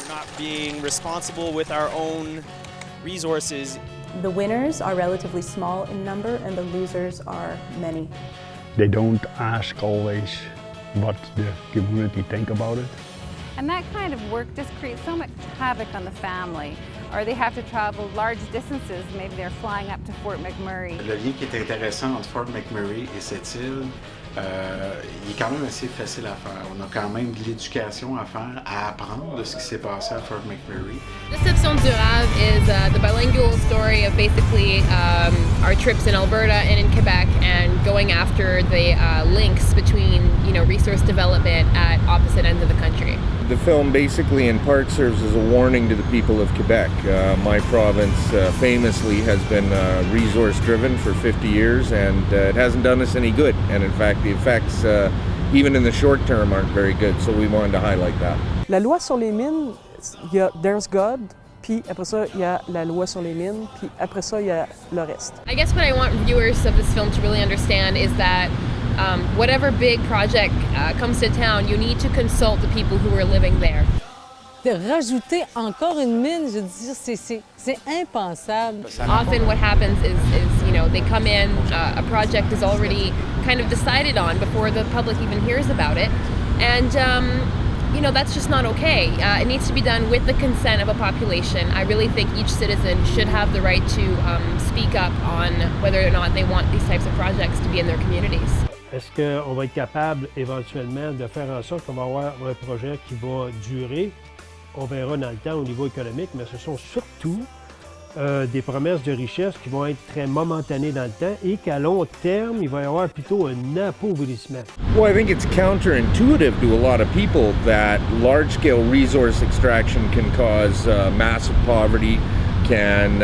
not being responsible with our own resources. The winners are relatively small in number and the losers are many. They don't ask always what the community think about it. And that kind of work just creates so much havoc on the family. Or they have to travel large distances, maybe they're flying up to Fort McMurray. Le lien qui est intéressant entre Fort McMurray et cette île, il est quand même assez facile à faire. On a quand même de l'éducation à faire, à apprendre de ce qui s'est passé à Fort McMurray. Déception Durable is the bilingual story of basically our trips in Alberta and in Quebec and going after the links between, resource development at opposite ends of the country. The film basically in part serves as a warning to the people of Quebec. My province famously has been resource driven for 50 years and it hasn't done us any good. And in fact the effects, even in the short term, aren't very good. So we wanted to highlight that. La loi sur les mines, il y a There's God, puis après ça il y a la loi sur les mines, puis après ça il y a le reste. I guess what I want viewers of this film to really understand is that whatever big project comes to town, you need to consult the people who are living there. De rajouter encore une mine, je veux dire, c'est impensable. Often what happens is they come in, a project is already kind of decided on before the public even hears about it, and that's just not okay. It needs to be done with the consent of a population. I really think each citizen should have the right to speak up on whether or not they want these types of projects to be in their communities. Est-ce qu'on va être capable éventuellement de faire en sorte qu'on va avoir un projet qui va durer? On verra dans le temps au niveau économique, mais ce sont surtout des promesses de richesse qui vont être très momentanées dans le temps et qu'à long terme, il va y avoir plutôt un appauvrissement. Well, I think it's counterintuitive to a lot of people that large-scale resource extraction can cause massive poverty, can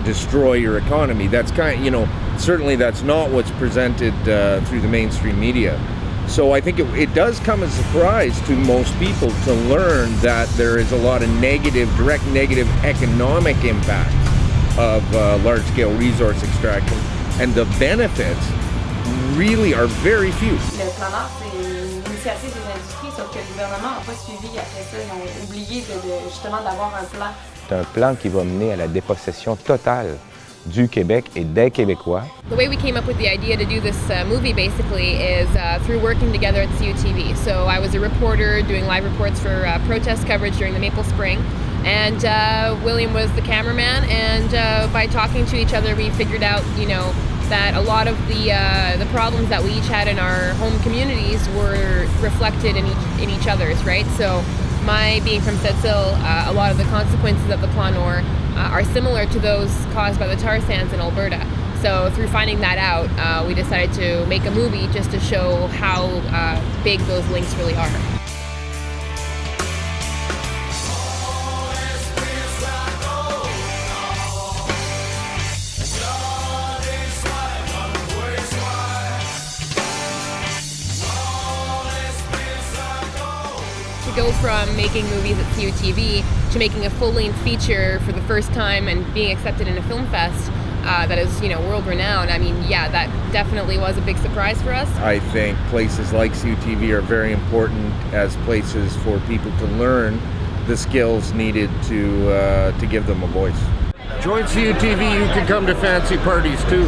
destroy your economy. That's certainly that's not what's presented through the mainstream media. So I think it does come as a surprise to most people to learn that there is a lot of direct negative economic impacts of large-scale resource extraction, and the benefits really are very few. Le plan d'art, c'est une initiative des industries, sauf que le gouvernement n'a pas suivi après ça. Ils ont oublié justement d'avoir un plan. C'est un plan qui va mener à la dépossession totale du Québec et des Québécois. The way we came up with the idea to do this movie basically is through working together at CUTV. So I was a reporter doing live reports for protest coverage during the Maple Spring, and William was the cameraman, and by talking to each other we figured out, that a lot of the problems that we each had in our home communities were reflected in each other's, right? So my being from Sept-Îles, a lot of the consequences of the Plan Nord are similar to those caused by the tar sands in Alberta. So through finding that out, we decided to make a movie just to show how big those links really are. To go from making movies at CUTV to making a full-length feature for the first time and being accepted in a film fest that is, world-renowned. I mean, yeah, that definitely was a big surprise for us. I think places like CUTV are very important as places for people to learn the skills needed to give them a voice. Join CUTV, you can come to fancy parties too.